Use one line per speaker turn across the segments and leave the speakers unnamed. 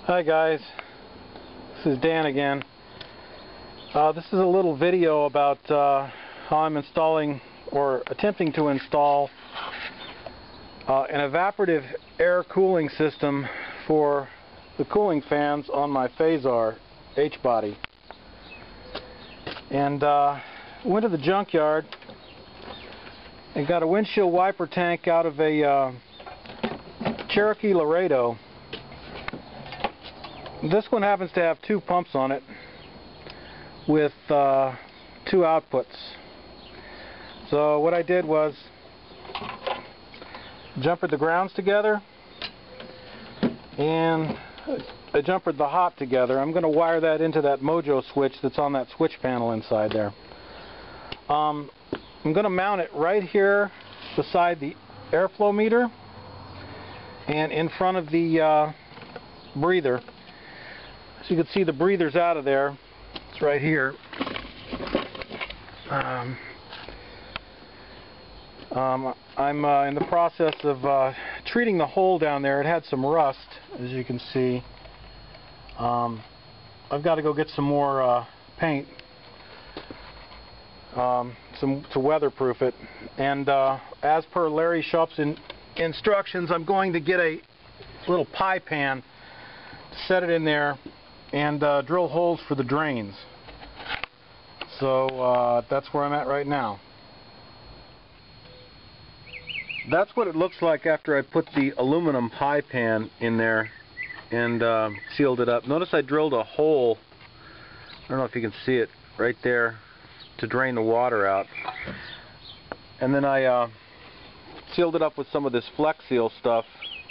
Hi guys, this is Dan again. This is a little video about how I'm installing or attempting to install an evaporative air cooling system for the cooling fans on my Phasar H-body. And went to the junkyard and got a windshield wiper tank out of a Cherokee Laredo. This one happens to have two pumps on it with two outputs. So what I did was jumpered the grounds together and I jumpered the hot together. I'm going to wire that into that mojo switch that's on that switch panel inside there. I'm going to mount it right here beside the airflow meter and in front of the breather. So you can see the breather's out of there. It's right here. I'm in the process of treating the hole down there. It had some rust, as you can see. I've got to go get some more paint to weatherproof it. And as per Larry Shop's instructions, I'm going to get a little pie pan to set it in there and drill holes for the drains. So that's where I'm at right now. That's what it looks like after I put the aluminum pie pan in there and sealed it up. Notice I drilled a hole, I don't know if you can see it, right there to drain the water out. And then I sealed it up with some of this Flex Seal stuff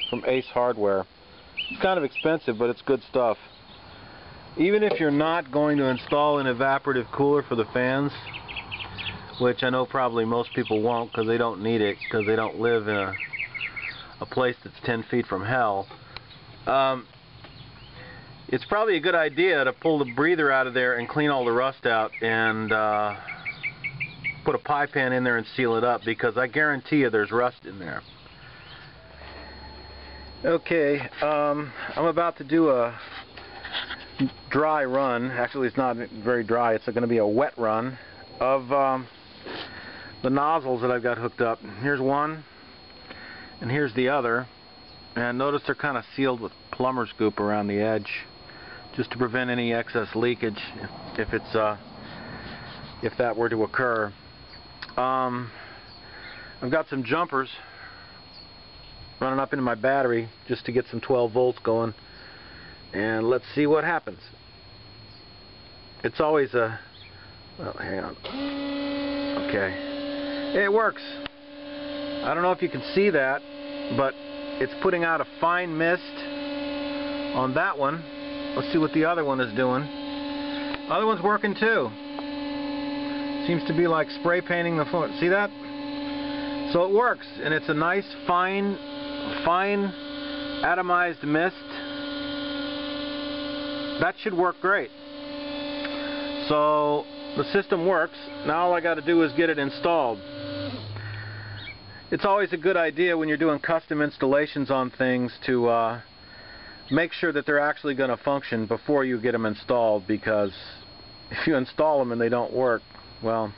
from Ace Hardware. It's kind of expensive, but it's good stuff. Even if you're not going to install an evaporative cooler for the fans, which I know probably most people won't because they don't need it, because they don't live in a place that's 10 feet from hell, it's probably a good idea to pull the breather out of there and clean all the rust out and put a pie pan in there and seal it up, because I guarantee you there's rust in there. Okay, I'm about to do a dry run. Actually, it's not very dry. It's going to be a wet run of the nozzles that I've got hooked up. Here's one, and here's the other. And notice they're kind of sealed with plumber's goop around the edge, just to prevent any excess leakage if that were to occur. I've got some jumpers running up into my battery just to get some 12 volts going. And let's see what happens. It's always a... well, hang on. Okay. It works. I don't know if you can see that, but it's putting out a fine mist on that one. Let's see what the other one is doing. The other one's working too. Seems to be like spray painting the floor. See that? So it works, and it's a nice fine atomized mist. That should work great. So the system works. Now all I got to do is get it installed. It's always a good idea when you're doing custom installations on things to make sure that they're actually going to function before you get them installed, because if you install them and they don't work, well...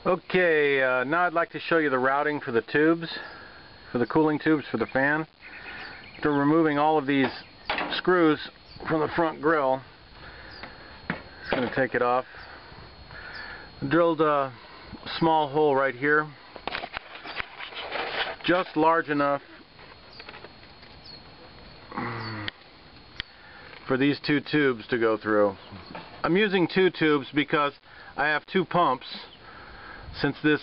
Okay, now I'd like to show you the routing for the tubes, for the cooling tubes for the fan. After removing all of these screws from the front grill, just going to take it off. Drilled a small hole right here, just large enough for these two tubes to go through. I'm using two tubes because I have two pumps, since this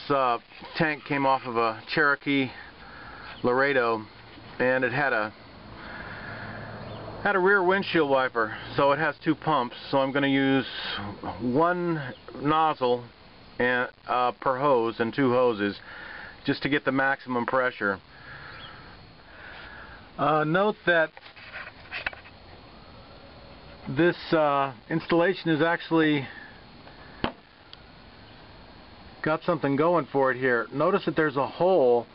tank came off of a Cherokee Laredo and it had a rear windshield wiper, so it has two pumps. So I'm going to use one nozzle and, per hose, and two hoses, just to get the maximum pressure. Note that this installation is actually got something going for it here. Notice that there's a hole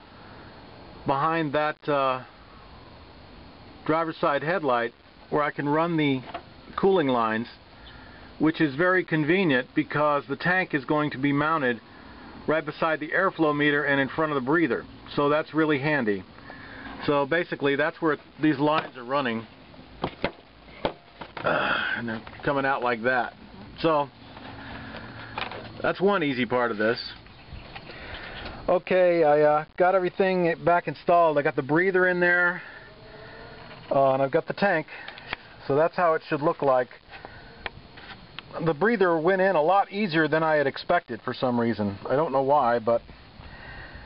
behind that driver's side headlight where I can run the cooling lines, which is very convenient because the tank is going to be mounted right beside the airflow meter and in front of the breather. So that's really handy. So basically that's where these lines are running, and they're coming out like that. So that's one easy part of this. Okay, I got everything back installed. I got the breather in there, and I've got the tank. So that's how it should look like. The breather went in a lot easier than I had expected for some reason. I don't know why, but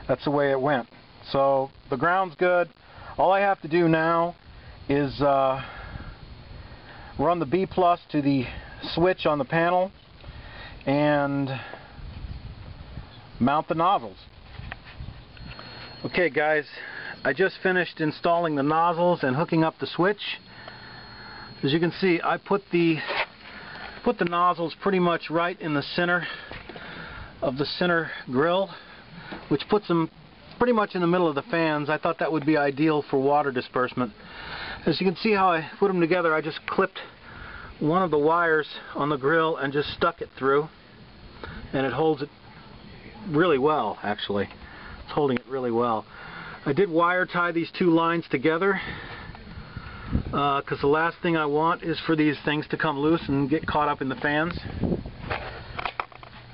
that's the way it went. So the ground's good. All I have to do now is run the B+ to the switch on the panel and mount the nozzles. Okay guys, I just finished installing the nozzles and hooking up the switch. As you can see, I put the nozzles pretty much right in the center of the center grill, which puts them pretty much in the middle of the fans. I thought that would be ideal for water disbursement. As you can see how I put them together, I just clipped one of the wires on the grill and just stuck it through, and it holds it really well. Actually, it's holding it really well. I did wire tie these two lines together because the last thing I want is for these things to come loose and get caught up in the fans.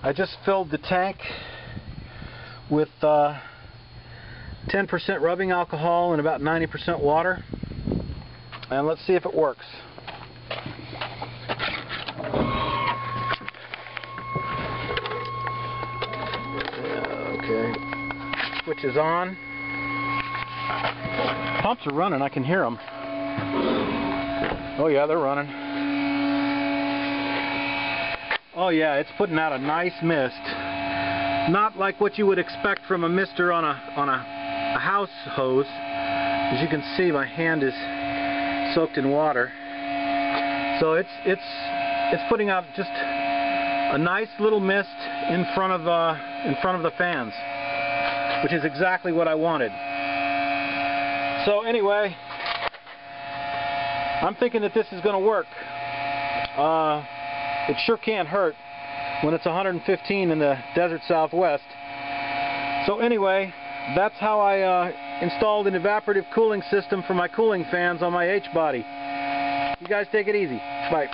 I just filled the tank with 10% rubbing alcohol and about 90% water, and let's see if it works. Okay, switch is on. Pumps are running, I can hear them. Oh yeah, they're running. Oh yeah, it's putting out a nice mist. Not like what you would expect from a mister on a house hose. As you can see, my hand is soaked in water. So it's putting out just a nice little mist in front of the fans, which is exactly what I wanted. So anyway, I'm thinking that this is going to work. It sure can't hurt when it's 115 in the desert Southwest. So anyway, that's how I installed an evaporative cooling system for my cooling fans on my H-body. You guys take it easy. Bye.